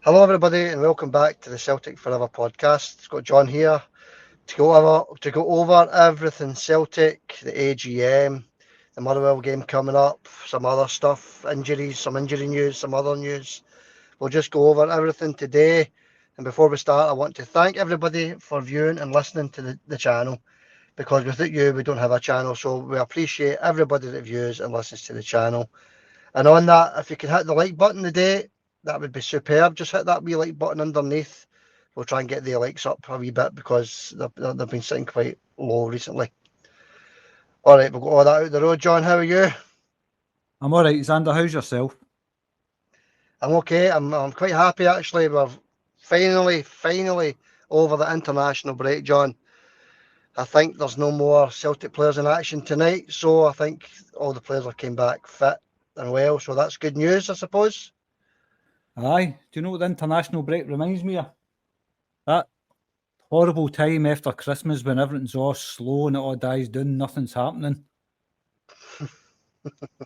Hello, everybody, and welcome back to the Celtic Forever podcast. It's got John here to go over everything Celtic, the AGM, the Motherwell game coming up, some other stuff, injuries, some injury news, some other news. We'll just go over everything today. And before we start, I want to thank everybody for viewing and listening to the channel, because without you, we don't have a channel. So we appreciate everybody that views and listens to the channel. And on that, if you can hit the like button today, that would be superb. Just hit that wee like button underneath. We'll try and get the likes up a wee bit because they've been sitting quite low recently. All right, we'll go all that out the road. John, how are you? I'm all right, Xander. How's yourself? I'm okay. I'm quite happy actually. We're finally over the international break, John. I think there's no more Celtic players in action tonight, so I think all the players have came back fit and well. So that's good news, I suppose. Aye. Do you know what the international break reminds me of? That horrible time after Christmas when everything's all slow and it all dies down, nothing's happening.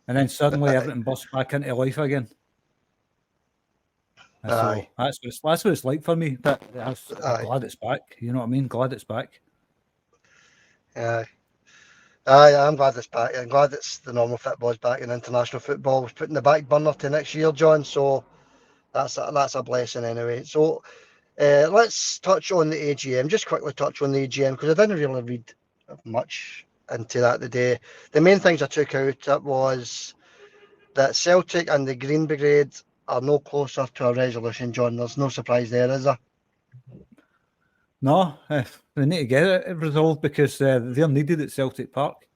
And then suddenly everything bursts back into life again. So that's what it's like for me. But I'm glad it's back. You know what I mean? Glad it's back. Yeah. I'm glad it's back. I'm glad it's the normal football's back and international football was put in the back burner to next year, John. So that's a blessing anyway. So let's touch on the AGM. Just quickly touch on the AGM because I didn't really read much into that today. The main things I took out was that Celtic and the Green Brigade are no closer to a resolution, John. There's no surprise there, is there? No, they need to get it resolved because they're needed at Celtic Park.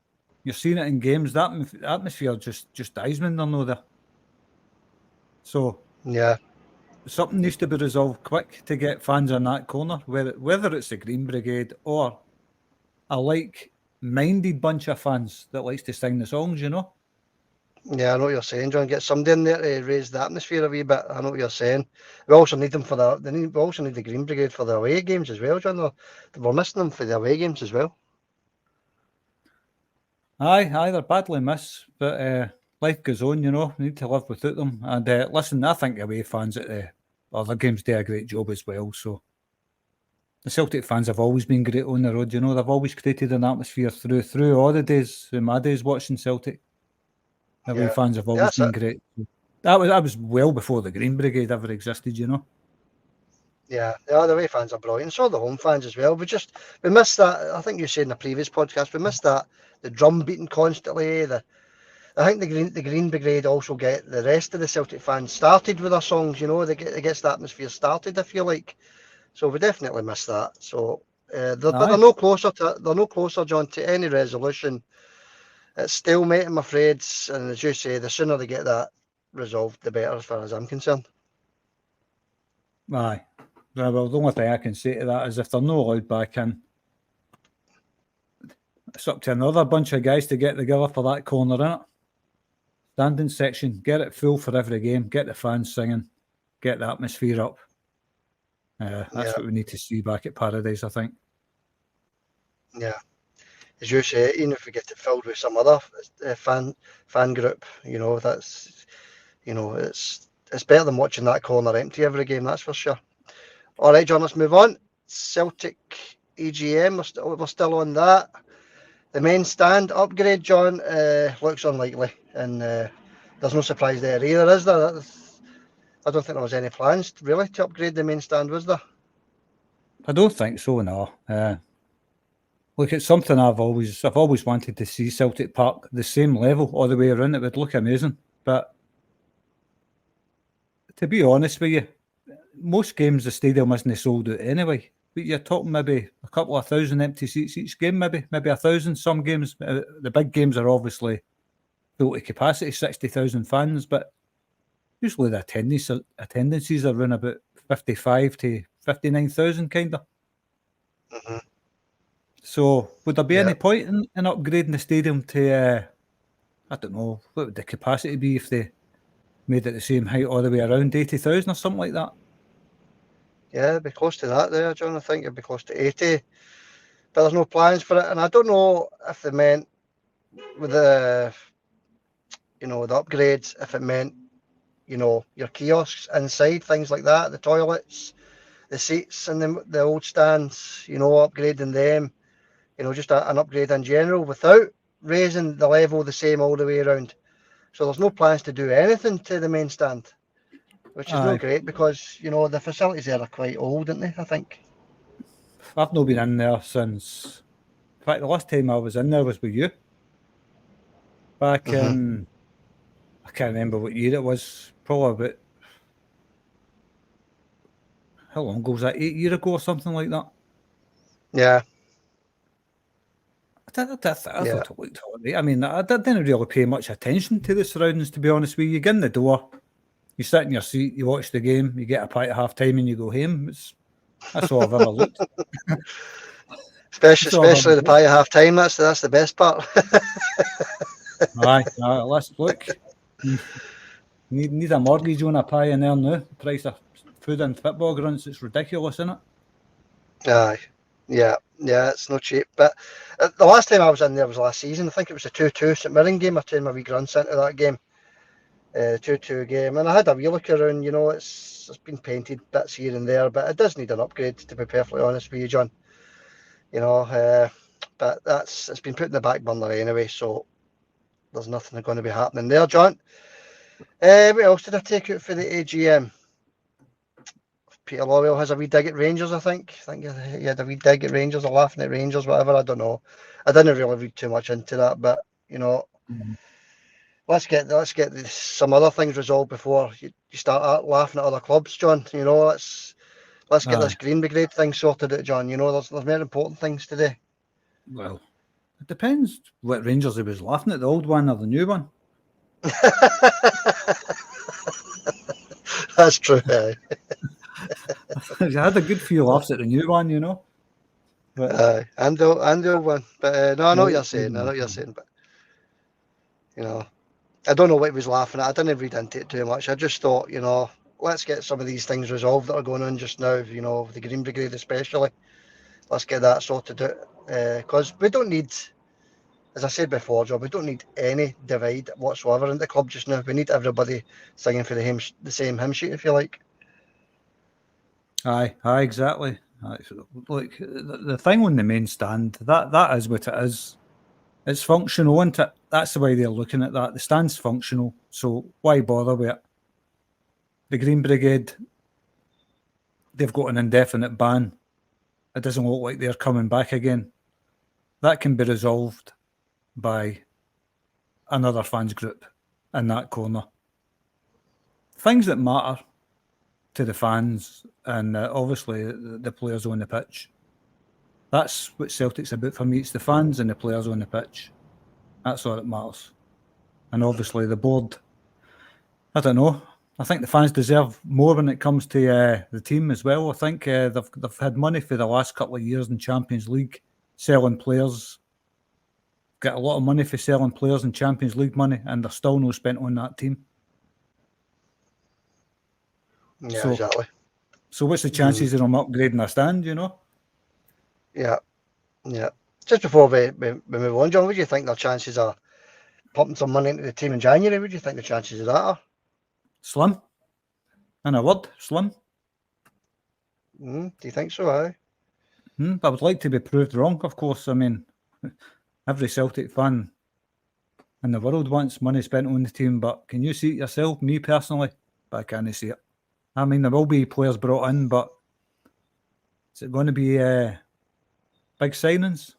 You're seeing it in games. That atmosphere just dies when they're not there. So yeah, something needs to be resolved quick to get fans in that corner, whether it's the Green Brigade or a like-minded bunch of fans that likes to sing the songs, you know? Yeah, I know what you're saying, John. Get somebody in there to raise the atmosphere a wee bit. I know what you're saying. We also need them for we also need the Green Brigade for the away games as well, John. We're missing them for the away games as well. Aye, they're badly missed, but life goes on, you know. We need to live without them. And listen, I think away fans at the other games do a great job as well. So the Celtic fans have always been great on the road, you know. They've always created an atmosphere through all the days, through my days watching Celtic. Away fans have always been great. That was well before the Green Brigade ever existed, you know. Yeah, the away fans are brilliant. So are the home fans as well. We missed that. I think you said in the previous podcast, we missed that, the drum beating constantly. I think the Green Brigade also get the rest of the Celtic fans started with their songs. You know, it gets the atmosphere started, I feel like. So we definitely missed that. So, but they're no closer, John, to any resolution. It's stalemate, I'm afraid. And as you say, the sooner they get that resolved, the better, as far as I'm concerned. Aye. Well, the only thing I can say to that is if they're not allowed back in, it's up to another bunch of guys to get together for that corner, innit? Standing section, get it full for every game, get the fans singing, get the atmosphere up. That's what we need to see back at Paradise, I think. Yeah. As you say, even if we get it filled with some other fan group, you know, it's better than watching that corner empty every game, that's for sure. All right, John, let's move on. Celtic AGM, we're still on that. The main stand upgrade, John, looks unlikely, and there's no surprise there either, is there? I don't think there was any plans really to upgrade the main stand, was there? I don't think so, no. Look, it's something I've always wanted to see Celtic Park the same level all the way around. It would look amazing. But to be honest with you, most games the stadium isn't sold out anyway. But you're talking maybe a couple of thousand empty seats each game, maybe 1,000. Some games, the big games are obviously full to capacity, 60,000 fans, but usually the attendances are around about 55 to 59,000 kind of. Mm-hmm. So would there be any point in upgrading the stadium to, I don't know, what would the capacity be if they made it the same height all the way around, 80,000 or something like that? Yeah, it'd be close to that there, John. I think it'd be close to 80. But there's no plans for it. And I don't know if they meant with the upgrades, if it meant your kiosks inside, things like that, the toilets, the seats and the old stands, upgrading them, just an upgrade in general without raising the level the same all the way around. So there's no plans to do anything to the main stand, which is not great because, the facilities there are quite old, aren't they, I think? I've not been in there since. In fact, the last time I was in there was with you. Back in, I can't remember what year it was. Probably about, how long ago was that? 8 years ago or something like that. Yeah. I thought it looked all right. I mean, I didn't really pay much attention to the surroundings, to be honest with you. You get in the door, you sit in your seat, you watch the game, you get a pint at half time, and you go home. That's all I've ever looked. Especially the pie at half time. That's the best part. Aye, let's look. Need a mortgage on a pie in there now. The price of food in football grounds, it's ridiculous, isn't it? Aye, yeah, it's not cheap. But the last time I was in there was last season. I think it was a 2-2 St Mirren game. I turned my wee grandson to that game, 2-2 game, and I had a wee look around. It's been painted bits here and there, but it does need an upgrade. To be perfectly honest with you, John. But it's been put in the back burner anyway, so there's nothing going to be happening there, John. What else did I take out for the AGM? Peter Lawwell has a wee dig at Rangers, I think. I think he had a wee dig at Rangers or laughing at Rangers, whatever. I don't know. I didn't really read too much into that, but let's get some other things resolved before you start laughing at other clubs, John. Let's get this Green Brigade thing sorted out, John. There's more important things to do. Well, it depends what Rangers he was laughing at, the old one or the new one. That's true. You had a good few laughs at the new one, But, and the old one. But no, I know what you're saying. But I don't know what he was laughing at. I didn't read into it too much. I just thought, let's get some of these things resolved that are going on just now. The Green Brigade especially. Let's get that sorted out because we don't need, as I said before, John, we don't need any divide whatsoever in the club just now. We need everybody singing for the same hymn sheet, if you like. Aye, exactly. Look, the thing on the main stand, that is what it is. It's functional, isn't it? That's the way they're looking at that. The stand's functional, so why bother with it? The Green Brigade, they've got an indefinite ban. It doesn't look like they're coming back again. That can be resolved by another fans group in that corner. Things that matter to the fans and obviously the players on the pitch. That's what Celtic's about for me. It's the fans and the players on the pitch. That's all that matters. And obviously the board, I don't know. I think the fans deserve more when it comes to the team as well. I think they've had money for the last couple of years in Champions League, selling players. Got a lot of money for selling players in Champions League money, and they're still not spent on that team. Yeah, exactly. So what's the chances of them upgrading a stand, Yeah. Just before we move on, John, what do you think their chances are pumping some money into the team in January? What do you think the chances of that are? Slim. In a word, slim. Do you think so, aye? I would like to be proved wrong, of course. I mean, every Celtic fan in the world wants money spent on the team, but can you see it yourself? Me personally, I can't see it. I mean, there will be players brought in, but is it going to be big signings?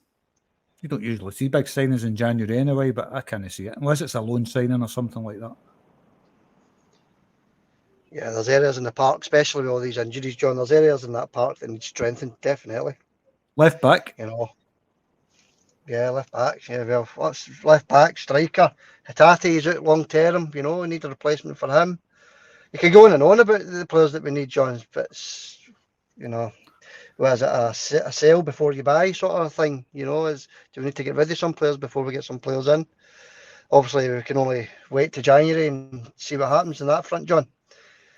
You don't usually see big signings in January anyway, but I can't see it, unless it's a loan signing or something like that. Yeah, there's areas in the park, especially with all these injuries, John. There's areas in that park that need strengthened, definitely. Left back. Yeah, left back. Yeah, well, what's left back, striker. Hatate is out long term, we need a replacement for him. You could go on and on about the players that we need, John, but it's, was it a sell before you buy sort of thing? Do we need to get rid of some players before we get some players in? Obviously, we can only wait to January and see what happens in that front, John.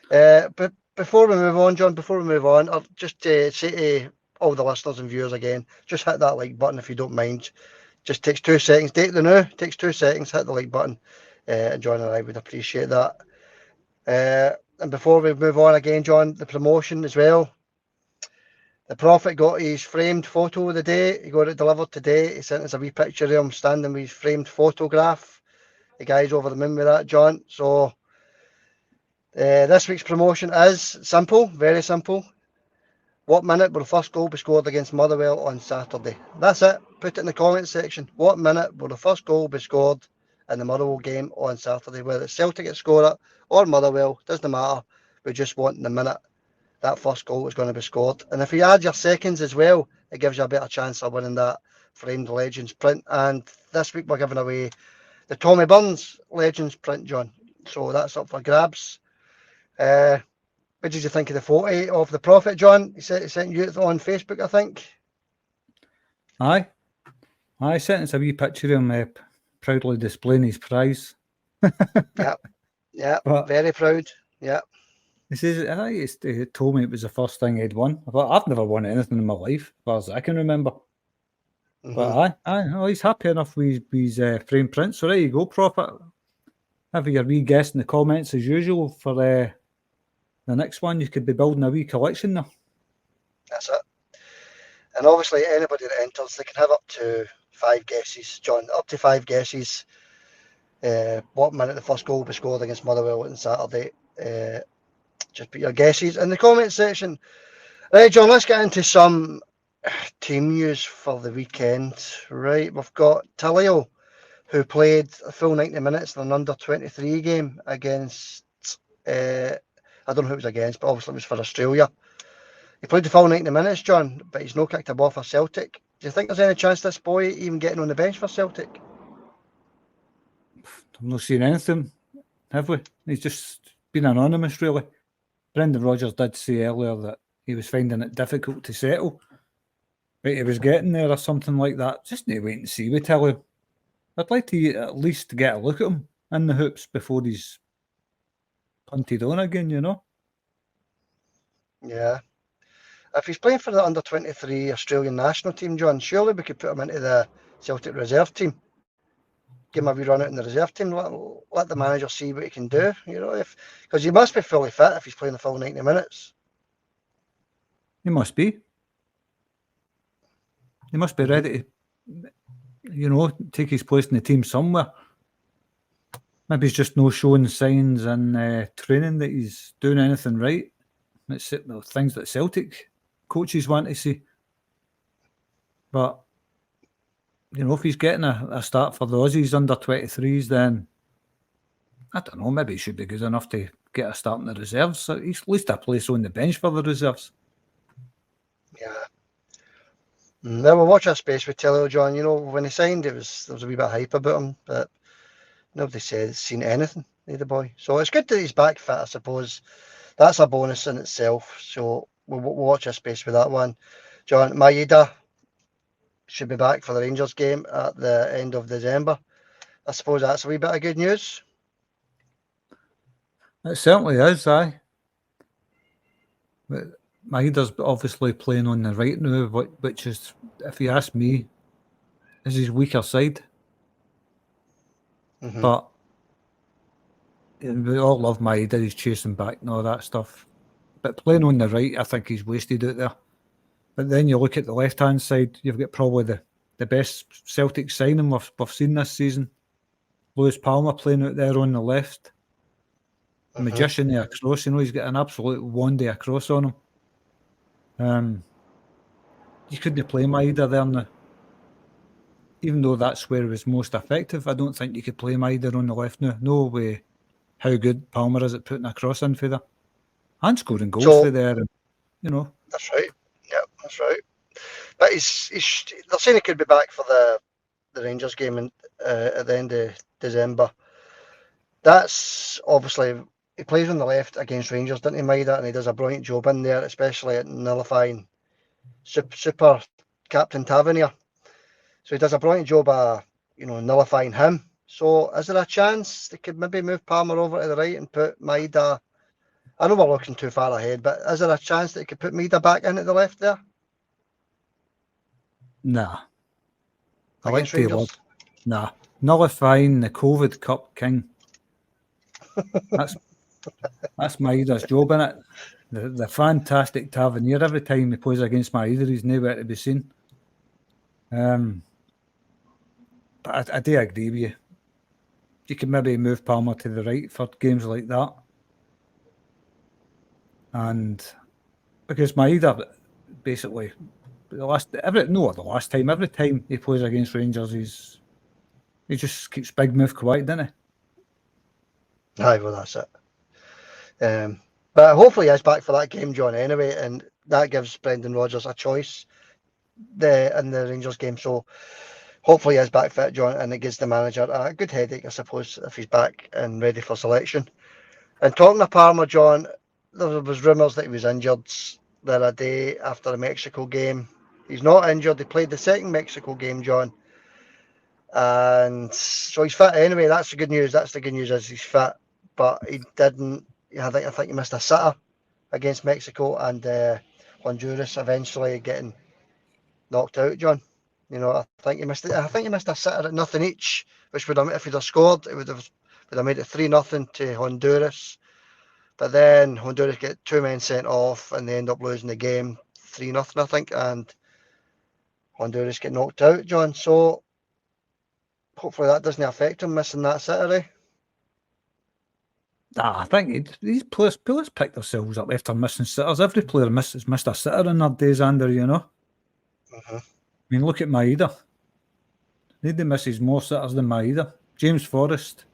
But before we move on, I'll just say to all the listeners and viewers again, just hit that like button if you don't mind. Just takes 2 seconds. Date the now. Takes 2 seconds. Hit the like button. And John and I would appreciate that. And before we move on again, John, the promotion as well. The Prophet got his framed photo of the day. He got it delivered today. He sent us a wee picture of him standing with his framed photograph. The guy's over the moon with that, John. So this week's promotion is simple, very simple. What minute will the first goal be scored against Motherwell on Saturday? That's it. Put it in the comments section. What minute will the first goal be scored in the Motherwell game on Saturday? Whether it's Celtic that score it or Motherwell, doesn't matter. We just want the minute that first goal is going to be scored. And if you add your seconds as well, it gives you a better chance of winning that framed Legends print. And this week we're giving away the Tommy Burns Legends print, John. So that's up for grabs. What did you think of the photo of the Prophet, John? He sent you it on Facebook, I think. Aye. I sent us a wee picture of him proudly displaying his prize. Yeah, very proud. Yeah. He says, I think he told me it was the first thing he'd won. I thought, I've never won anything in my life, as far as I can remember. Mm-hmm. But he's happy enough with his frame prints. So there you go, Prophet. Have your wee guess in the comments as usual for the next one. You could be building a wee collection there. That's it. And obviously, anybody that enters, they can have up to 5 guesses, John. Up to 5 guesses. What minute the first goal will be scored against Motherwell on Saturday. Just put your guesses in the comment section. Right, John, let's get into some team news for the weekend. Right, we've got Talio, who played a full 90 minutes in an under-23 game against, I don't know who it was against, but obviously it was for Australia. He played the full 90 minutes, John, but he's no kicked a ball for Celtic. Do you think there's any chance this boy even getting on the bench for Celtic? I've not seen anything, have we? He's just been anonymous, really. Brendan Rodgers did say earlier that he was finding it difficult to settle, but he was getting there or something like that. Just need to wait and see, we tell you. I'd like to at least get a look at him in the hoops before he's punted on again, you know? Yeah. If he's playing for the under-23 Australian national team, John, surely we could put him into the Celtic reserve team. Give him a wee run out in the reserve team. Let the manager see what he can do, you know, because he must be fully fit if he's playing the full 90 minutes. He must be. He must be ready to, you know, take his place in the team somewhere. Maybe he's just no showing signs in training that he's doing anything right. It's the things that Celtic coaches want to see. But, you know, if he's getting a start for the Aussies under 23s, then I don't know, maybe he should be good enough to get a start in the reserves. So he's at least a place on the bench for the reserves. Yeah. Now we'll watch our space with Tello, John. You know, when he signed, there was a wee bit of hype about him, but nobody said seen anything of the boy. So it's good that he's back fit, I suppose. That's a bonus in itself. So we'll watch our space with that one. John, Maeda should be back for the Rangers game at the end of December. I suppose that's a wee bit of good news. It certainly is, aye. But Maeda's obviously playing on the right now, which is, if you ask me, is his weaker side. Mm-hmm. But we all love Maeda, he's chasing back and all that stuff. But playing on the right, I think he's wasted out there. But then you look at the left-hand side, you've got probably the best Celtic signing we've seen this season. Lewis Palmer playing out there on the left. Mm-hmm. Magician across, you know, he's got an absolute one-day across on him. You couldn't play Maeda there now. Even though that's where he was most effective, I don't think you could play Maeda on the left now. No way how good Palmer is at putting a cross in for there. And scoring goals for there, you know. That's right. Yeah, that's right. But they're saying he could be back for the Rangers game at the end of December. That's obviously, he plays on the left against Rangers, doesn't he, Maeda? And he does a brilliant job in there, especially at nullifying super Captain Tavernier. So he does a brilliant job of, you know, nullifying him. So is there a chance they could maybe move Palmer over to the right and put Maeda? I know we're looking too far ahead, but is there a chance that they could put Maeda back in at the left there? Nah. Against Rangers? Nah. Nullifying the COVID Cup king. That's Maeda's job, innit? The fantastic Tavernier. Every time he plays against Maeda, he's nowhere to be seen. But I do agree with you. You can maybe move Palmer to the right for games like that. And because Maeda, basically, every time he plays against Rangers, he just keeps big move quiet, doesn't he? Aye, well, that's it. But hopefully he's back for that game, John, anyway, and that gives Brendan Rodgers a choice in the Rangers game. So hopefully he's back fit, John, and it gives the manager a good headache, I suppose, if he's back and ready for selection. And talking of Palmer, John, there was rumours that he was injured the other day after the Mexico game. He's not injured. He played the second Mexico game, John. And so he's fit anyway. That's the good news. That's the good news is he's fit. But he didn't. I think he missed a sitter against Mexico and Honduras eventually getting knocked out, John. You know, I think he missed it. I think he missed a sitter at nothing each, which would have, if he'd have scored, it would have made it 3-0 to Honduras. But then Honduras get 2 men sent off and they end up losing the game 3-0, I think, and Honduras get knocked out, John. So hopefully that doesn't affect him missing that sitter, eh? I think these players pick themselves up after missing sitters. Every player has missed a sitter in their days, Andrew, you know. Mm-hmm. I mean, look at Maeda. Nobody misses more sitters than Maeda. James Forrest.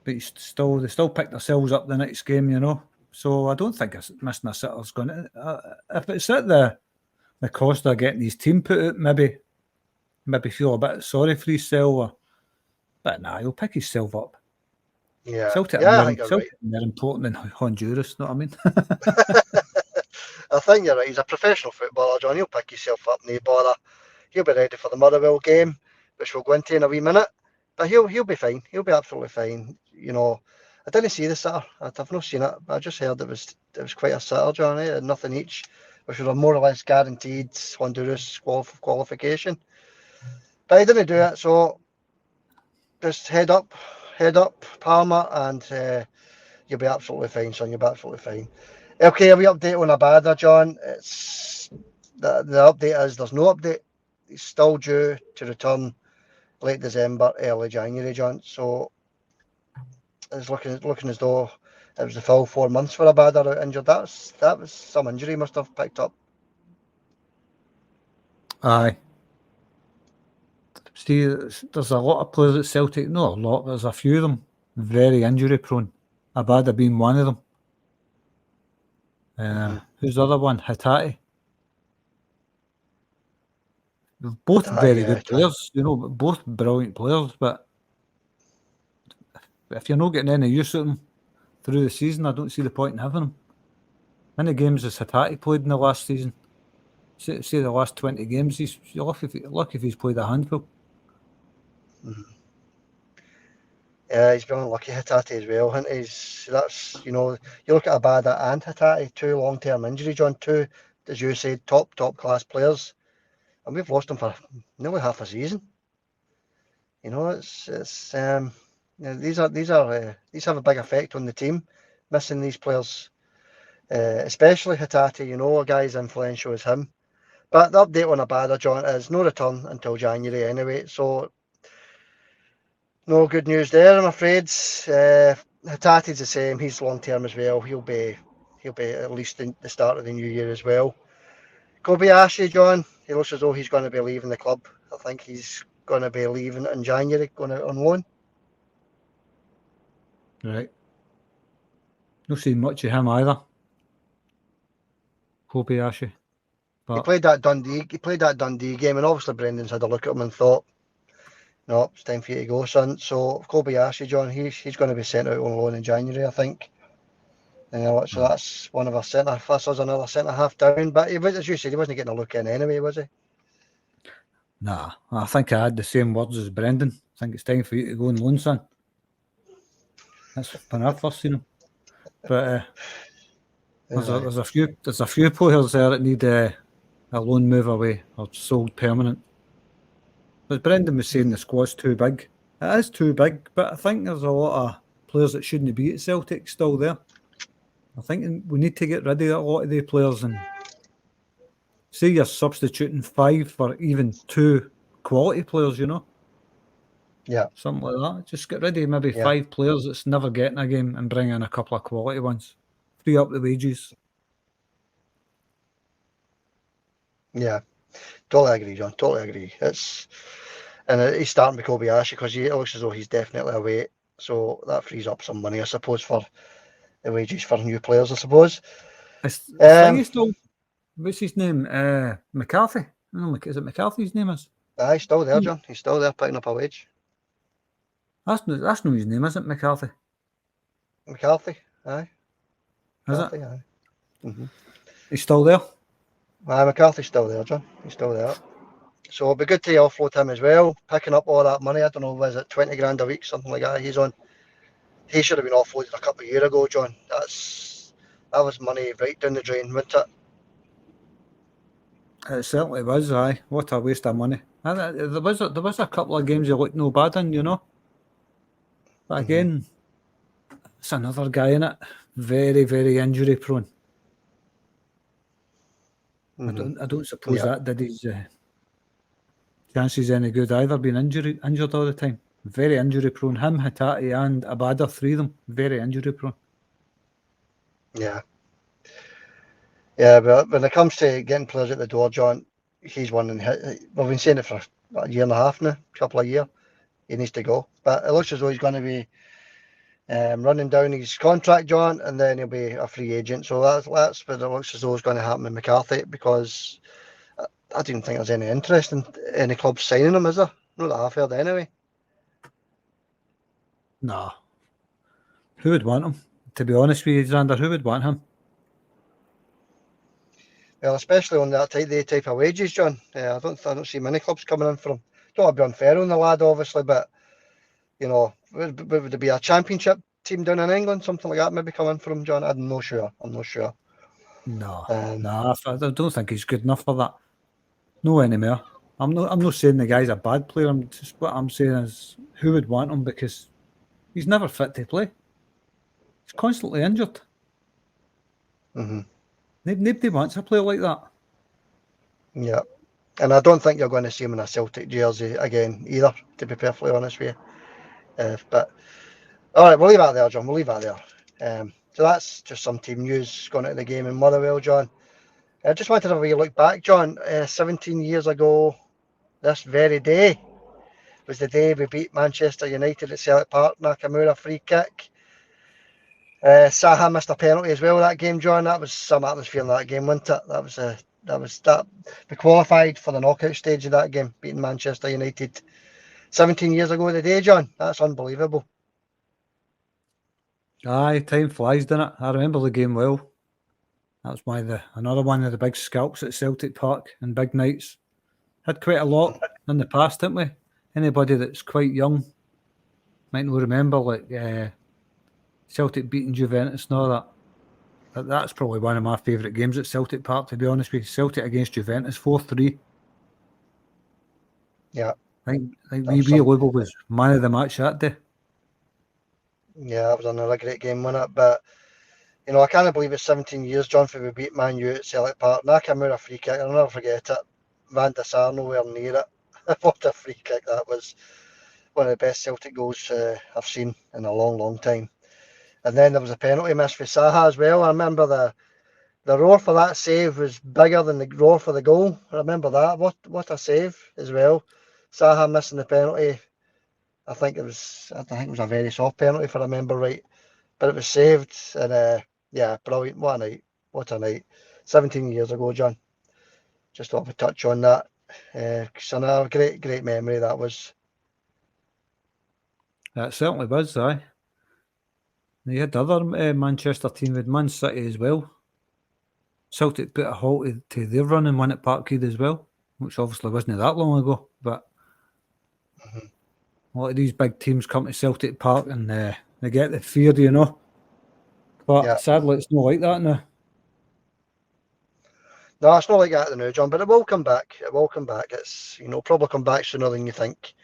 But they still pick themselves up the next game, you know. So I don't think missing a sitter's going to... if it's at the cost of getting his team put out, maybe feel a bit sorry for himself. But nah, he'll pick himself up. Yeah, Celtic I think you're right. They're important in Honduras, know what I mean? I think you're right. He's a professional footballer, John. He'll pick himself up, no bother. He'll be ready for the Motherwell game, which we'll go into in a wee minute. But he'll be fine. He'll be absolutely fine. You know, I didn't see the sitter. I've not seen it. I just heard it was quite a sitter, John. Nothing each, which would have more or less guaranteed Honduras qualification. But he didn't do it, so just head up, Palmer, and you'll be absolutely fine, son. You'll be absolutely fine. Okay, a wee update on Abada, John. It's the update is there's no update. He's still due to return late December, early January, John. So it's looking as though it was the full 4 months for Abada out injured. That was some injury he must have picked up. Aye. See, there's a lot of players at Celtic, not a lot, there's a few of them very injury prone. Abada being one of them. Who's the other one? Hatate. Both very good players, you know, both brilliant players, but if you're not getting any use of them through the season, I don't see the point in having them. How many games has Hatate played in the last season? Say the last 20 games, he's lucky if he's played a handful. Mm-hmm. Yeah, he's been unlucky, Hatate, as well. And that's, you know, you look at Abada and Hatate, 2 long-term injuries, John, 2, as you said, top class players. And we've lost them for nearly half a season. You know, it's you know, these have a big effect on the team, missing these players, especially Hatate. You know, a guy as influential as him. But the update on Abada, John, is no return until January anyway. So no good news there, I'm afraid. Hatate's the same. He's long term as well. He'll be at least in the start of the new year as well. Kobayashi, John, he looks as though he's going to be leaving the club. I think he's going to be leaving in January, going out on loan. Right. Not seen much of him either. Kobayashi. But He played that Dundee game, and obviously Brendan's had a look at him and thought, no, it's time for you to go, son. So Kobayashi, John, he's going to be sent out on loan in January, I think. So that's one of our centre. That's us another centre half down. But as you said, he wasn't getting a look in anyway, was he? Nah, I think I had the same words as Brendan. I think it's time for you to go on loan, son. That's when I've first seen him. But there's a few players there that need a loan move away or sold permanent. But Brendan was saying the squad's too big. It is too big, but I think there's a lot of players that shouldn't be at Celtic still there. I think we need to get rid of a lot of the players and say you're substituting 5 for even 2 quality players, you know? Yeah. Something like that. Just get rid of maybe Yeah. 5 players that's never getting a game and bring in a couple of quality ones. Free up the wages. Yeah. Totally agree, John. Totally agree. And he's starting with Kobayashi because it looks as though he's definitely a weight. So that frees up some money, I suppose, for the wages for new players, I suppose. Thingy still, what's his name? McCarthy. No, is it McCarthy's name is? He's still there, John. He's still there picking up a wage. That's not his name, is it, McCarthy? McCarthy, aye. Is McCarthy, it? aye. Mm-hmm. He's still there? Aye, McCarthy's still there, John. He's still there. So it'd be good to offload him as well, picking up all that money. I don't know, was it 20 grand a week, something like that he's on. He should have been offloaded a couple of years ago, John. That was money right down the drain, wasn't it? It certainly was, aye. What a waste of money. There was a couple of games he looked no bad in, you know. But again, it's another guy in it. Very, very injury prone. I don't suppose that did his chances any good either, being injured all the time. Very injury prone. Him, Hatate and Abada, 3 of them, very injury prone. Yeah. Yeah, but when it comes to getting players at the door, John, he's one. We've been saying it for a year and a half now, a couple of years. He needs to go. But it looks as though he's going to be running down his contract, John, and then he'll be a free agent. So that's what it looks as though is going to happen with McCarthy, because I didn't think there's any interest in any clubs signing him, is there? Not that I've heard anyway. Nah. Who would want him? To be honest with you, Xander, who would want him? Well, especially on that type of wages, John. I don't see many clubs coming in for him. Don't want to be unfair on the lad, obviously, but you know, would there be a championship team down in England, something like that, maybe coming for him, John? I'm not sure. No, I don't think he's good enough for that. No anymore. I'm not saying the guy's a bad player. What I'm saying is, who would want him, because he's never fit to play. He's constantly injured. Mm-hmm. Nobody wants a player like that. Yeah. And I don't think you're going to see him in a Celtic jersey again either, to be perfectly honest with you. But all right, we'll leave that there, John. We'll leave that there. So that's just some team news going into the game in Motherwell, John. I just wanted to have a wee look back, John. 17 years ago, this very day was the day we beat Manchester United at Celtic Park. Nakamura free kick. Saha missed a penalty as well that game, John. That was some atmosphere in that game, wasn't it? We qualified for the knockout stage of that game, beating Manchester United 17 years ago today, John. That's unbelievable. Aye, time flies, doesn't it? I remember the game well. That was another one of the big scalps at Celtic Park and big nights. Had quite a lot in the past, didn't we? Anybody that's quite young might not remember, like Celtic beating Juventus and all that. But that's probably one of my favourite games at Celtic Park, to be honest with you. Celtic against Juventus, 4-3. Yeah. I think wee Lubo was man of the match that day. Yeah, that was another great game, wasn't it? But, you know, I can't believe it's 17 years, John, for we beat Man U at Celtic Park. Nakamura free kick, I'll never forget it. Van der Sar nowhere near it. What a free kick that was. One of the best Celtic goals I've seen in a long, long time. And then there was a penalty miss for Saha as well. I remember the roar for that save was bigger than the roar for the goal. I remember that. What a save as well. Saha missing the penalty. I think it was a very soft penalty, if I remember right. But it was saved, and yeah, brilliant. What a night. 17 years ago, John. Just thought we'd touch on that. So no, great memory that was. That certainly was, aye. They had other Manchester team with Man City as well. Celtic put a halt to their run and won at Parkhead as well, which obviously wasn't that long ago. But a lot of these big teams come to Celtic Park and they get the fear, you know. But sadly, it's not like that now. No, it's not like that now, John, but it will come back. It's, you know, probably come back sooner than you think.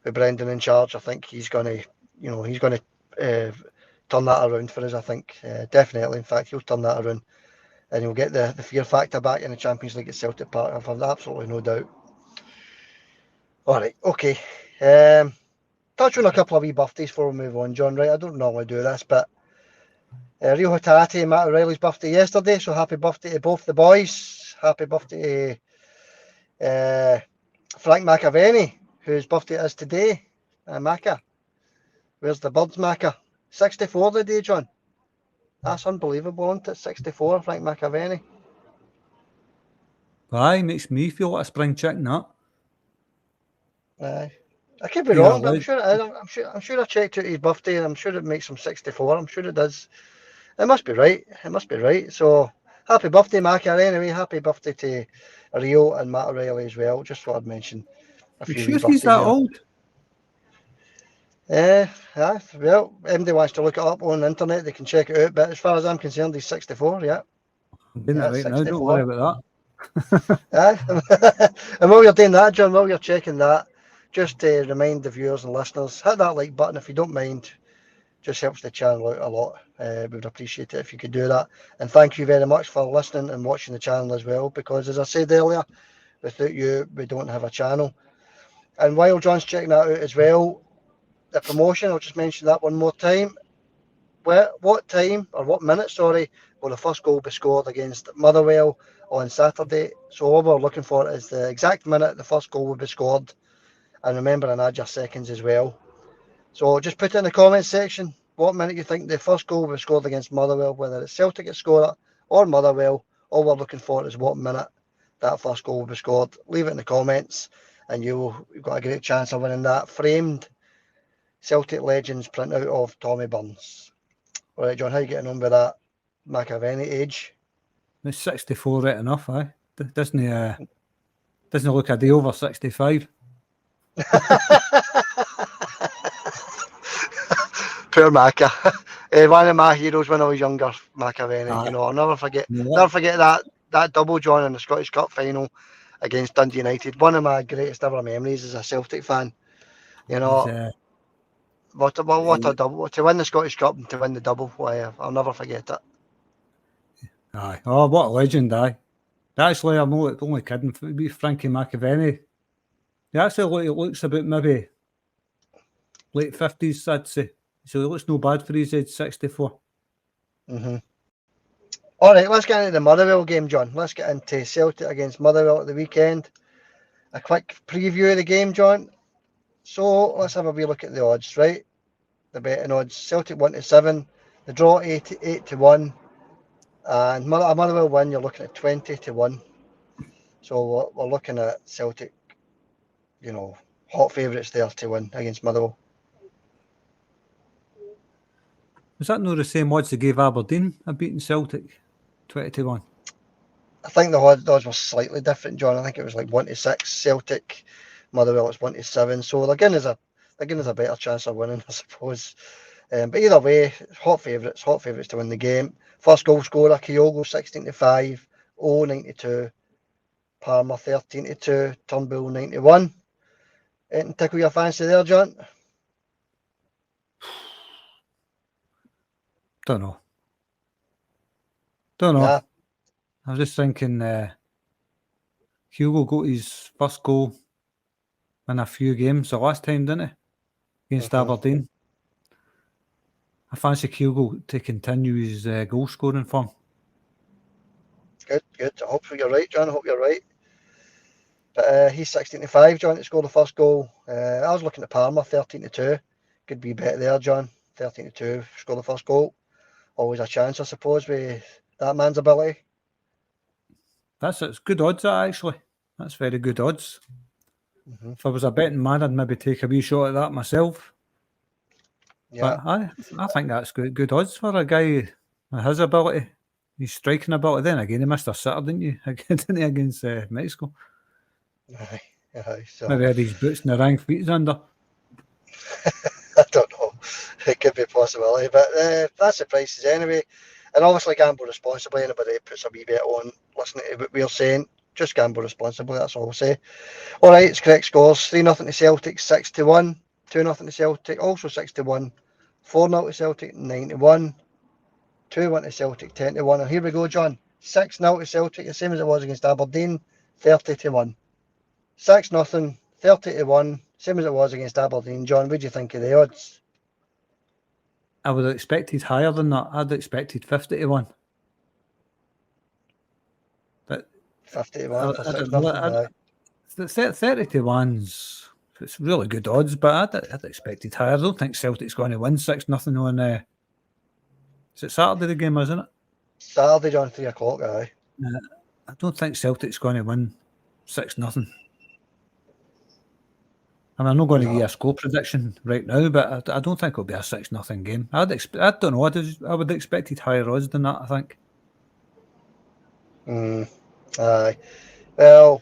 With Brendan in charge, I think he's going to turn that around for us, I think. Definitely, in fact, he'll turn that around and he'll get the fear factor back in the Champions League at Celtic Park. I've absolutely no doubt. All right, okay. Touch on a couple of wee birthdays before we move on, John, right? I don't normally do this, but Rio Hatate and Matt O'Reilly's birthday yesterday, so happy birthday to both the boys. Happy birthday to Frank McAvenny, whose birthday it is today. Macca. Where's the birds, Macca? 64 the day, John. That's unbelievable, isn't it? 64, Frank McAvenny. Aye, makes me feel like a spring chicken, that. Aye. I could be Yeah, wrong, but I'm like- sure it is. I'm sure I checked out his birthday, and I'm sure it makes him 64. I'm sure it does. It must be right. It must be right. So happy birthday, Macca. Anyway, happy birthday to Rio and Matt O'Reilly as well. Just thought I'd mention a You few sure wee he's birthdays that there. old? Well, MD wants to look it up on the internet. They can check it out. But as far as I'm concerned, he's 64. Yeah. I'm doing Yeah, it right now, don't 64. worry about And while you're doing that, John, while you're checking that, just to remind the viewers and listeners, hit that like button if you don't mind. Just helps the channel out a lot. We would appreciate it if you could do that. And thank you very much for listening and watching the channel as well, because as I said earlier, without you, we don't have a channel. And while John's checking that out as well, the promotion, I'll just mention that one more time. What time, or what minute, sorry, will the first goal be scored against Motherwell on Saturday? So all we're looking for is the exact minute the first goal will be scored. And remember, and add your seconds as well. So just put it in the comments section what minute you think the first goal will be scored against Motherwell, whether it's Celtic that score it or Motherwell. All we're looking for is what minute that first goal will be scored. Leave it in the comments and you've got a great chance of winning that framed Celtic Legends printout of Tommy Burns. All right, John, how you getting on with that McAvenny age? It's 64 right enough, aye. Doesn't look a day over 65. Poor Macca. One of my heroes when I was younger, McAvenny. Aye. You know, I'll never forget Yeah. that double, John, in the Scottish Cup final against Dundee United. One of my greatest ever memories as a Celtic fan. You know, what a double. To win the Scottish Cup and to win the double, I'll never forget it. Aye. Oh, what a legend, aye. Actually, I'm only kidding. Frankie McAvenny. He actually looks about maybe late 50s, I'd say. So he looks no bad for his age, 64. Mm-hmm. All right, let's get into the Motherwell game, John. Let's get into Celtic against Motherwell at the weekend. A quick preview of the game, John. So let's have a wee look at the odds, right? The betting odds. Celtic 1-7, the draw 8-1, and a Motherwell win, you're looking at 20-1. So we're looking at Celtic, you know, hot favourites there to win against Motherwell. Was that not the same odds they gave Aberdeen a beating Celtic? 20-1. I think the odds were slightly different, John. I think it was like 1-6 Celtic, Motherwell it's 1-7. So they're giving us a better chance of winning, I suppose. But either way, hot favourites to win the game. First goal scorer, Kyogo 16-5, O 92, Palmer 13-2, Turnbull 91. Anything tickle your fancy there, John? Don't know. Nah. I was just thinking Hugo got his first goal in a few games the last time, didn't he? Against Aberdeen. I fancy Hugo to continue his goal scoring form. Good. I hope you're right, John. I hope you're right. But he's 16-5, John, to score the first goal. I was looking at Palmer, 13-2. Could be better there, John. 13-2, score the first goal. Always a chance, I suppose, with that man's ability. It's good odds, that, actually. That's very good odds. Mm-hmm. If I was a betting man, I'd maybe take a wee shot at that myself. Yeah. But I think that's good odds for a guy with his ability. His striking ability. Then again, he missed a sitter, didn't you? Didn't he, against Mexico? Aye. So maybe had his boots in the wrong feet under. I don't know. It could be a possibility, but that's the prices anyway. And obviously gamble responsibly. Anybody that puts a wee bet on listening to what we're saying, just gamble responsibly, that's all I'll say. All right, it's correct scores. 3-0 to Celtic, 6-1. 2-0 to Celtic, also 6-1. 4-0 to Celtic, 91. 2-1 to Celtic, 10-1. And here we go, John. 6-0 to Celtic, the same as it was against Aberdeen, 30-1. 6-0, 30-1, same as it was against Aberdeen. John, what do you think of the odds? I would have expected higher than that. I'd expected 50-1. But 50-1 for I don't 6-0. know. 30-1's it's really good odds, but I'd expected higher. I don't think Celtic's going to win 6-0 on. Is it Saturday the game, isn't it? Saturday, John, 3 o'clock, aye. I don't think Celtic's going to win 6-0. I mean, I'm not going to give you a score prediction right now, but I don't think it'll be a 6-0 game. I don't know. I would have expected higher odds than that, I think. Aye. Well,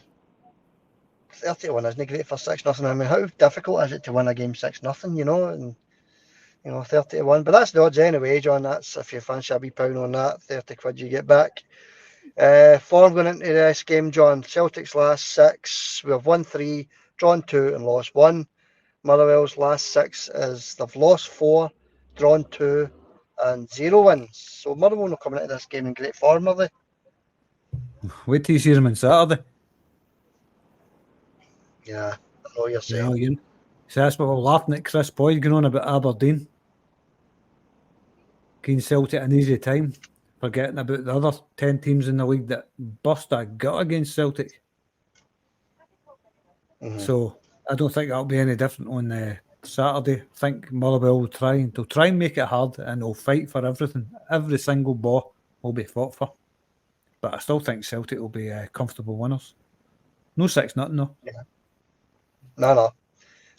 30-1 isn't great for 6-0. I mean, how difficult is it to win a game 6-0, you know? And, 30-1. But that's the odds anyway, John. That's if you fancy a wee pound on that, 30 quid you get back. Form going into this game, John. Celtic's last 6, we have won 3, drawn 2 and lost 1. Motherwell's last 6 is they've lost 4, drawn 2 and 0 wins. So Motherwell not coming into this game in great form, are they? Wait till you see them on Saturday. Yeah, I know what you're saying. So that's what we're laughing at Chris Boyd going on about Aberdeen. Giving Celtic an easy time, forgetting about the other 10 teams in the league that bust a gut against Celtic. So I don't think that'll be any different on Saturday. I think Motherwell will try and make it hard, and they'll fight for everything. Every single ball will be fought for. But I still think Celtic will be comfortable winners. No 6-0, no. Yeah. No.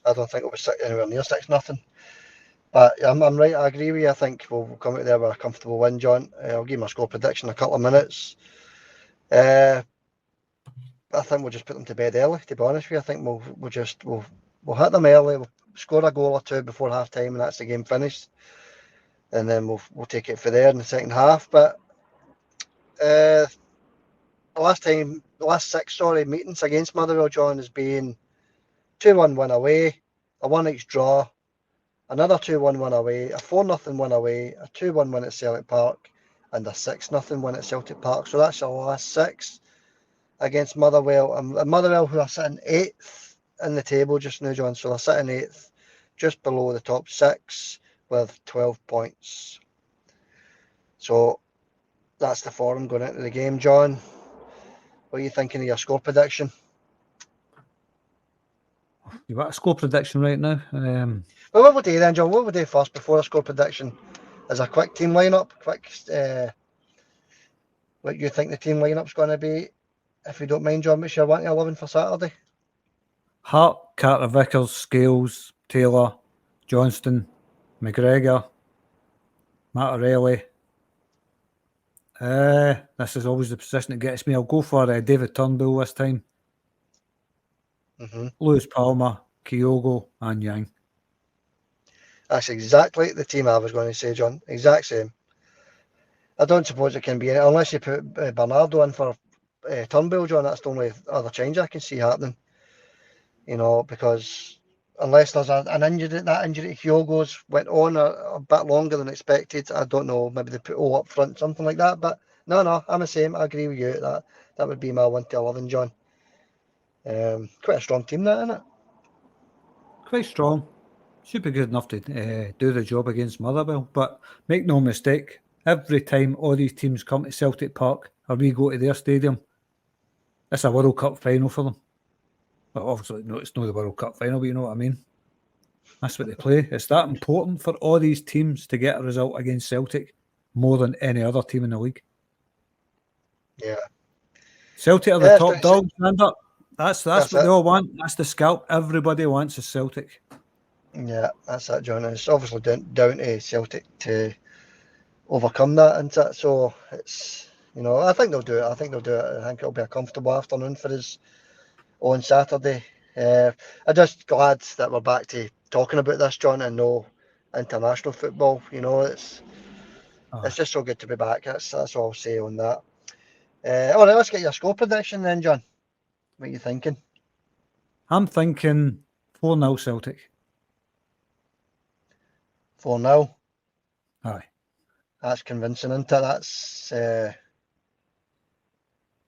I don't think it'll be anywhere near 6-0. But I'm right, I agree with you. I think we'll come out there with a comfortable win, John. I'll give my score prediction in a couple of minutes. I think we'll just put them to bed early, to be honest with you. I think we'll hit them early, we'll score a goal or two before half time, and that's the game finished. And then we'll take it for there in the second half. But the last 6 meetings against Motherwell, John, has been 2-1 win away, a 1-each draw, another 2-1 win away, a 4-0 win away, a 2-1 win at Celtic Park, and a 6-0 win at Celtic Park. So that's our last 6 against Motherwell. And Motherwell, who are sitting 8th in the table just now, John. So they're sitting 8th, just below the top 6 with 12 points. So that's the form going into the game, John. What are you thinking of your score prediction? You got a score prediction right now? Well, what we'll do then, John, what we'll do first before a score prediction is a quick team lineup. What you think the team lineup's going to be, if you don't mind, John. What's your 1 to 11 for Saturday? Hart, Carter Vickers, Scales, Taylor, Johnston, McGregor, Mattarelli. This is always the position that gets me. I'll go for David Turnbull this time. Lewis Palmer, Kyogo and Yang. That's exactly the team I was going to say, John. Exact same. I don't suppose it can be, unless you put Bernardo in for Turnbull, John. That's the only other change I can see happening. Because unless there's an injury, that injury to Kyogo's went on a bit longer than expected. I don't know. Maybe they put all up front, something like that. But no, I'm the same. I agree with you. That would be my 1 to 11, John. Quite a strong team, that, isn't it? Quite strong. Should be good enough to do the job against Motherwell. But make no mistake, every time all these teams come to Celtic Park or we go to their stadium, it's a World Cup final for them. But obviously, no, it's not the World Cup final, but you know what I mean. That's what they play. It's that important for all these teams to get a result against Celtic more than any other team in the league. Yeah. Celtic are the top dogs, stand up. That's what they all want. That's the scalp everybody wants is Celtic. Yeah, that's it, John. It's obviously down to Celtic to overcome that, isn't it? So it's, I think they'll do it. I think it'll be a comfortable afternoon for us on Saturday. I'm just glad that we're back to talking about this, John, and no international football. It's just so good to be back. That's all I'll say on that. All right, let's get your score prediction then, John. What are you thinking? I'm thinking 4-0 Celtic. 4-0. Aye. That's convincing, isn't it?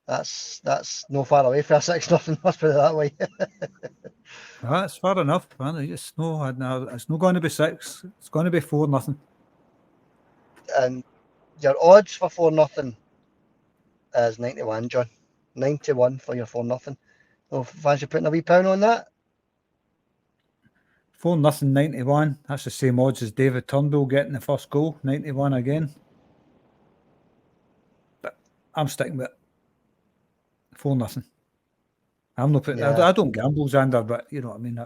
That's no far away for a 6-0. Let's put it that way. That's fair enough, man. It's not going to be 6. It's going to be 4-0. And your odds for 4-0 is 91, John. 91 for your 4-0. So fancy putting a wee pound on that? 4-0, 91. That's the same odds as David Turnbull getting the first goal. 91 again. But I'm sticking with 4-0. I'm not putting. Yeah. I don't gamble, Xander, but you know what I mean.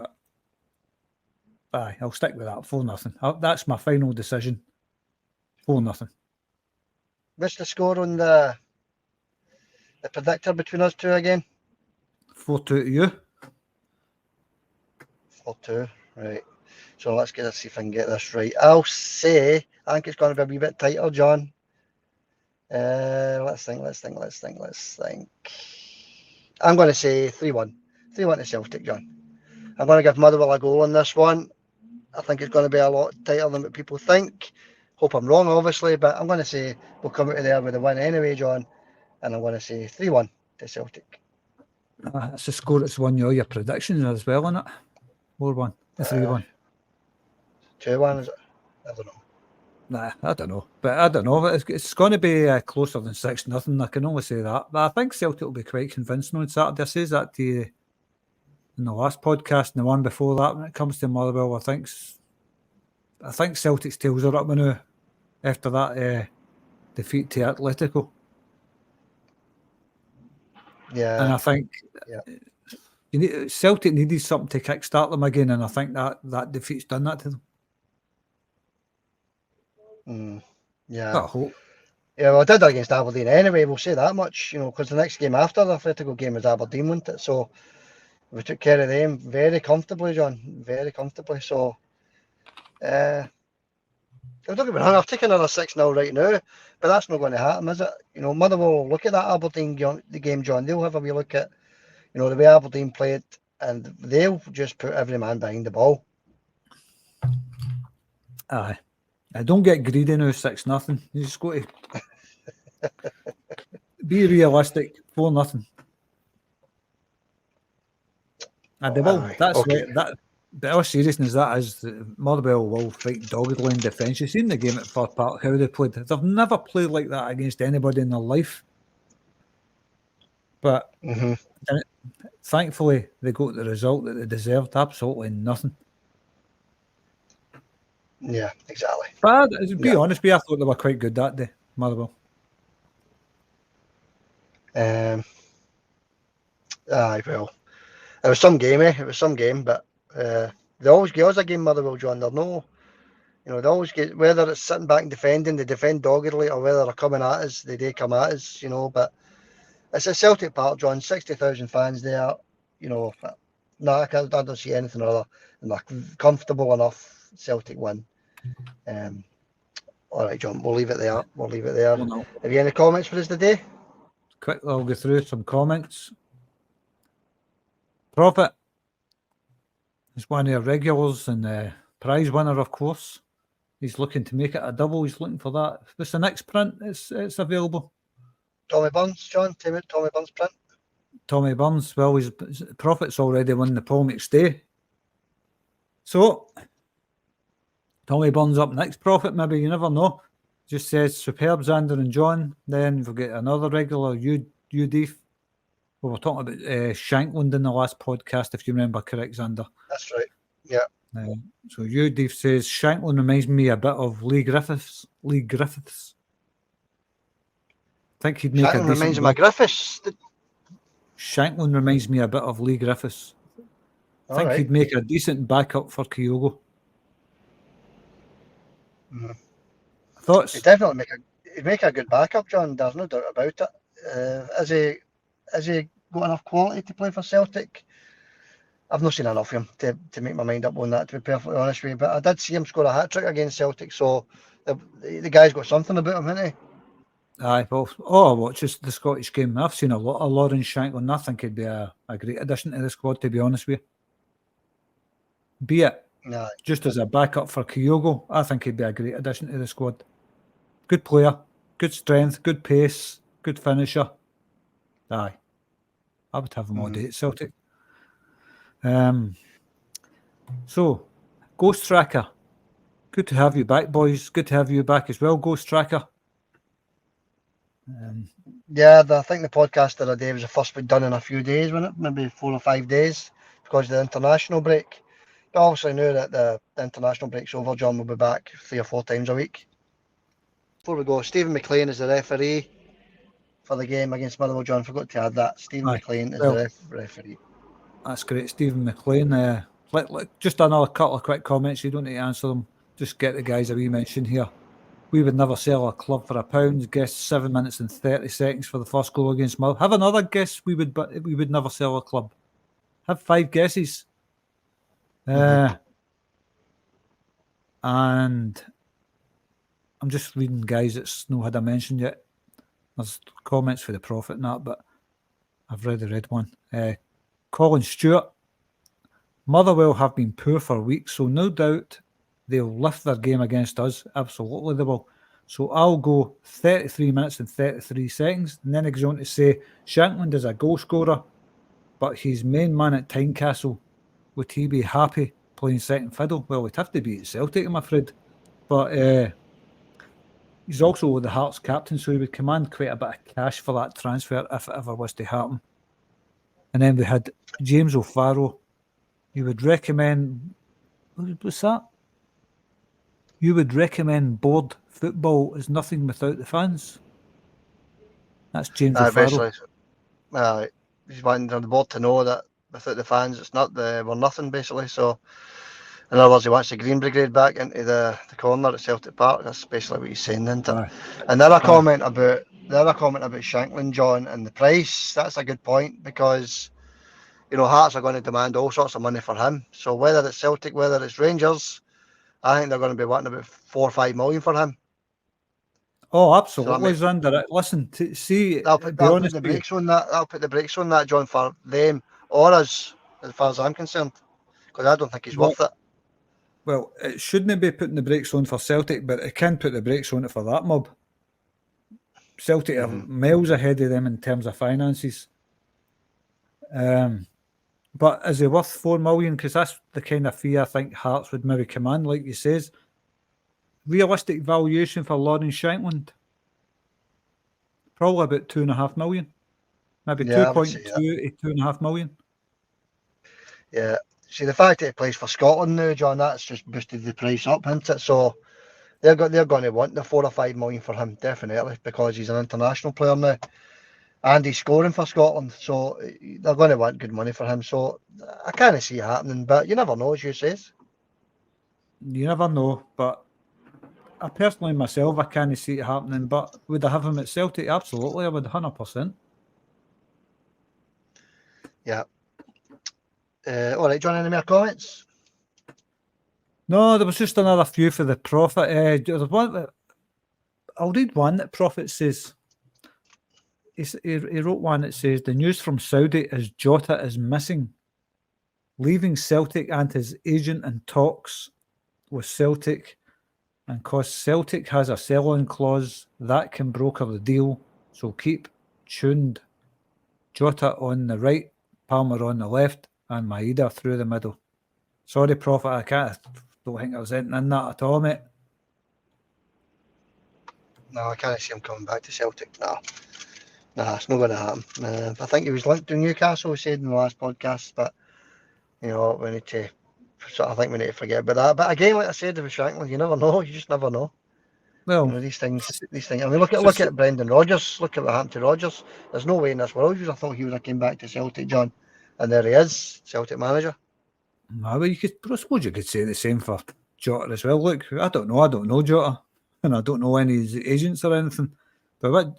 Aye, I'll stick with that. 4-0. That's my final decision. 4-0. What's the score on the predictor between us two again? 4-2 to you. 4-2. Right. So let's see if I can get this right. I'll say, I think it's going to be a wee bit tighter, John. Let's think. I'm going to say 3-1. 3-1 to Celtic, John. I'm going to give Motherwell a goal on this one. I think it's going to be a lot tighter than what people think. Hope I'm wrong, obviously, but I'm going to say we'll come out of there with a win anyway, John. And I'm going to say 3-1 to Celtic. That's the score that's won you all your predictions as well, isn't it? 4-1, 3-1. 2-1, is it? I don't know. Nah, I don't know. But I don't know. It's going to be closer than 6-0. I can only say that. But I think Celtic will be quite convincing on Saturday. I says that to you in the last podcast and the one before that. When it comes to Motherwell, I think Celtic's tails are up now after that defeat to Atletico. Yeah. And I think Celtic needed something to kickstart them again, and I think that defeat's done that to them. Yeah. I hope. Yeah, well, I did against Aberdeen anyway, we'll say that much, because the next game after the Atletico game was Aberdeen, wasn't it? So we took care of them very comfortably, John, very comfortably. So, don't get me wrong, I've taken another 6-0 right now, but that's not going to happen, is it? Motherwell will look at that Aberdeen game, John. They'll have a wee look at, the way Aberdeen played, and they'll just put every man behind the ball. Aye. I don't get greedy now, 6-0. You just got to be realistic. 4-0. And they will. That's okay. That. But our seriousness, that is, Motherwell will fight doggedly in defence. You've seen the game at Fir Park, how they played. They've never played like that against anybody in their life. But thankfully, they got the result that they deserved. Absolutely nothing. Yeah, exactly. But to be honest with you, I thought they were quite good that day, Motherwell. Aye, well, it was some game, It was some game, but they always give us a game, Motherwell, John. They're no, they always get, whether it's sitting back and defending, they defend doggedly, or whether they're coming at us, they do come at us, But it's a Celtic Park, John. 60,000 fans there, No, I don't see anything other than a comfortable enough Celtic win. All right, John, we'll leave it there. No. Have you any comments for us today? Quickly, I'll go through some comments. Prophet is one of our regulars and prize winner, of course. He's looking to make it a double. He's looking for that. What's the next print? It's available. Tommy Burns, John. Tommy Burns print. Tommy Burns. Well, Prophet's already won the Paul McStay. So, Tommy Burns up next. Prophet, maybe, you never know. Just says superb, Xander and John. Then we've got another regular, Udif. We were talking about Shankland in the last podcast, if you remember correct, Xander. That's right. Yeah. So Udif says Shankland reminds me a bit of Lee Griffiths. I think he'd make Shankland a decent. Reminds him of Griffiths. Shankland reminds me a bit of Lee Griffiths. I think he'd make a decent backup for Kyogo. Thoughts? He'd definitely make a good backup, John. There's no doubt about it. Has he got enough quality to play for Celtic? I've not seen enough of him to make my mind up on that, to be perfectly honest with you. But I did see him score a hat-trick against Celtic, so the guy's got something about him, hasn't he? Aye, well, I watched the Scottish game. I've seen a lot of Lawrence Shankland. I think he'd be a great addition to the squad, to be honest with you. Be it Aye. just as a backup for Kyogo. I think he'd be a great addition to the squad. Good player, good strength, good pace, good finisher. Aye, I would have him all day at Celtic. So, Ghost Tracker. Good to have you back, boys. Good to have you back as well, Ghost Tracker. Yeah, I think the podcast the other day was the first we'd done in a few days, wasn't it? Maybe 4 or 5 days because of the international break. But obviously knew that the international break's over. John will be back 3 or 4 times a week. Before we go, Stephen McLean is the referee for the game against Motherwell. John, forgot to add that. Stephen McLean is the referee. That's great, Stephen McLean. Just another couple of quick comments. You don't need to answer them. Just get the guys a wee mention here. We would never sell a club for £1. Guess 7 minutes and 30 seconds for the first goal against Motherwell. Have another guess. We would never sell a club. Have 5 guesses. And I'm just reading guys that's not had a mention yet. There's comments for the Prophet and that, but I've already read one. Colin Stewart. Motherwell have been poor for weeks, so no doubt they'll lift their game against us. Absolutely they will. So I'll go 33 minutes and 33 seconds. And then he goes on to say, Shankland is a goal scorer, but he's main man at Tynecastle. Would he be happy playing second fiddle? Well, he'd have to be at Celtic, I'm afraid. But he's also the Hearts captain, so he would command quite a bit of cash for that transfer if it ever was to happen. And then we had James O'Farrell. You would recommend... What's that? You would recommend board football is nothing without the fans? That's James O'Farrell. He's wanting the board to know that without the fans, it's not we're nothing, basically. So, in other words, he wants the Green Brigade back into the corner at Celtic Park. That's basically what he's saying, isn't it? And the other comment about Shankland, John, and the price, that's a good point because, Hearts are going to demand all sorts of money for him. So whether it's Celtic, whether it's Rangers, I think they're going to be wanting about 4 or 5 million for him. Oh, absolutely, Zander. Listen, I'll put the brakes on that. I'll put the brakes on that, John, for them or us, as far as I'm concerned, because I don't think he's worth it. Well, it shouldn't be putting the brakes on for Celtic, but it can put the brakes on it for that mob. Celtic are miles ahead of them in terms of finances. But is he worth 4 million? Because that's the kind of fee I think Hearts would maybe command, like you says. Realistic valuation for Lawrence Shankland? Probably about 2.5 million. Maybe 2.2 to 2.5 million. Yeah. See, the fact that he plays for Scotland now, John, that's just boosted the price up, hasn't it? So they're going to want the 4 or 5 million for him, definitely, because he's an international player now. And he's scoring for Scotland, so they're going to want good money for him. So I can't see it happening, but you never know, as you says. You never know, but I personally myself, I can't see it happening. But would I have him at Celtic? Absolutely, I would, 100%. Yeah. All right, John, any more comments? No, there was just another few for the Prophet. I'll read one that Prophet says. He wrote one that says, the news from Saudi is Jota is missing, leaving Celtic and his agent in talks with Celtic, and because Celtic has a sell-on clause that can broker the deal, so keep tuned. Jota on the right, Palmer on the left, and Maeda through the middle. Sorry, Prophet, I don't think I was anything in that at all, mate. No, I can't see him coming back to Celtic. Nah, it's not going to happen. I think he was linked to Newcastle, we said in the last podcast, but we need to forget about that. But again, like I said, with Shankland, you never know. You just never know. Well, these things. I mean, look at Brendan Rodgers. Look at what happened to Rodgers. There's no way in this world I thought he would have came back to Celtic, John, and there he is, Celtic manager. No, but I suppose you could say the same for Jota as well. Look, I don't know Jota, and I don't know any of his agents or anything. But what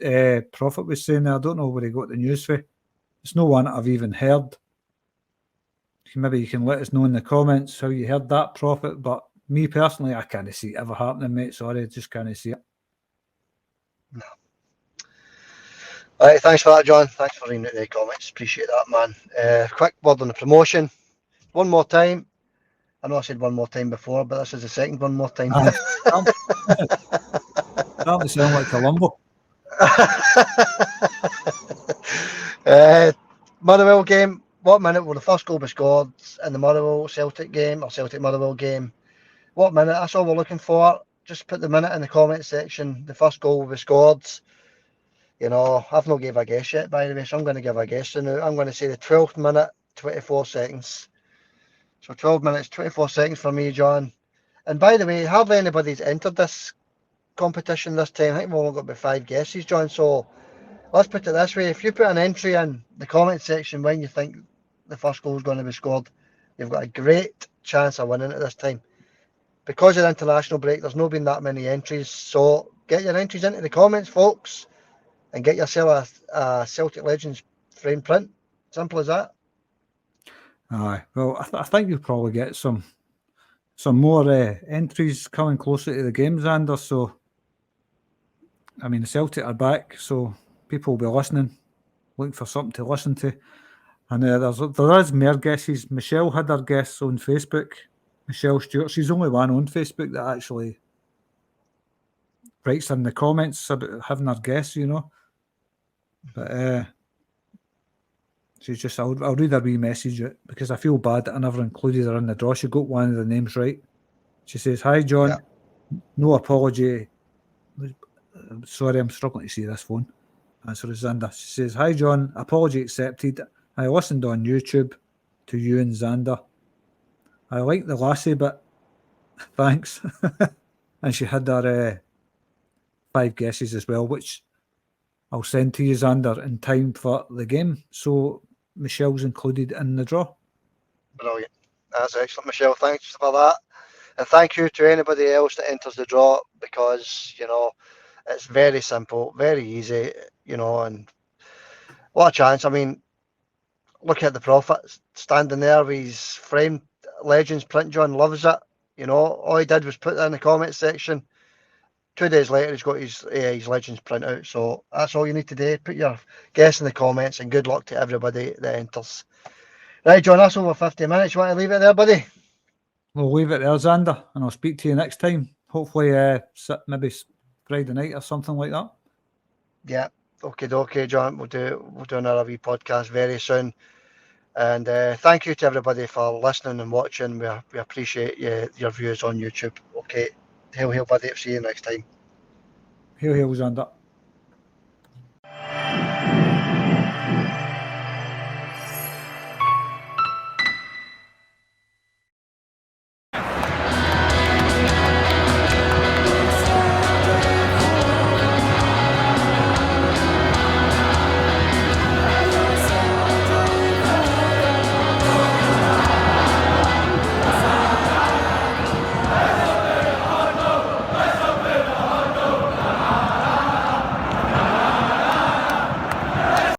Prophet was saying, I don't know where he got the news for. It's no one I've even heard. Maybe you can let us know in the comments how you heard that, Prophet. But me personally, I can't see it ever happening, mate. Sorry, I just can't see it. No. All right, thanks for that, John. Thanks for reading out the comments. Appreciate that, man. Quick word on the promotion. One more time. I know I said one more time before, but this is the second one more time. Starting to sound like Columbo. Motherwell game. What minute will the first goal be scored in the Motherwell Celtic game or Celtic Motherwell game? What minute? That's all we're looking for. Just put the minute in the comment section. The first goal will be scored. You know, I've not gave a guess yet, by the way, so I'm going to give a guess now. I'm going to say the 12th minute, 24 seconds. So 12 minutes, 24 seconds for me, John. And by the way, hardly anybody's entered this competition this time. I think we've only got about 5 guesses, John. So let's put it this way. If you put an entry in the comment section when you think the first goal is going to be scored, you've got a great chance of winning it this time. Because of the international break, there's not been that many entries. So get your entries into the comments, folks, and get yourself a Celtic Legends frame print. Simple as that. Aye, well, I think you'll probably get some more entries coming closer to the games, Anders. So, I mean, the Celtic are back, so people will be listening, looking for something to listen to. And there is more guesses. Michelle had her guess on Facebook. Michelle Stewart, she's the only one on Facebook that actually writes in the comments about having her guess, you know. But she's just, I'll read her wee message because I feel bad that I never included her in the draw. She got one of the names right. She says, "Hi, John. Yeah. No apology. Sorry, I'm struggling to see this phone." Answer is Xander. She says, "Hi, John. Apology accepted. I listened on YouTube to you and Xander. I like the lassie bit. Thanks." And she had her 5 guesses as well, which I'll send to you, Xander, in time for the game. So Michelle's included in the draw. Brilliant. That's excellent, Michelle. Thanks for that. And thank you to anybody else that enters the draw because, you know, it's very simple, very easy, you know, and what a chance. I mean, look at the Prophet standing there with his framed Legends print. John loves it. You know, all he did was put it in the comment section. 2 days later, he's got his Legends print out. So that's all you need to do. Put your guess in the comments and good luck to everybody that enters. Right, John, that's over 50 minutes. You want to leave it there, buddy? We'll leave it there, Xander, and I'll speak to you next time. Hopefully, maybe Friday night or something like that. Yeah. Okay, John. We'll do another wee podcast very soon. And thank you to everybody for listening and watching. We appreciate your views on YouTube. Okay. Hail, buddy. See you next time. Hail, Xander.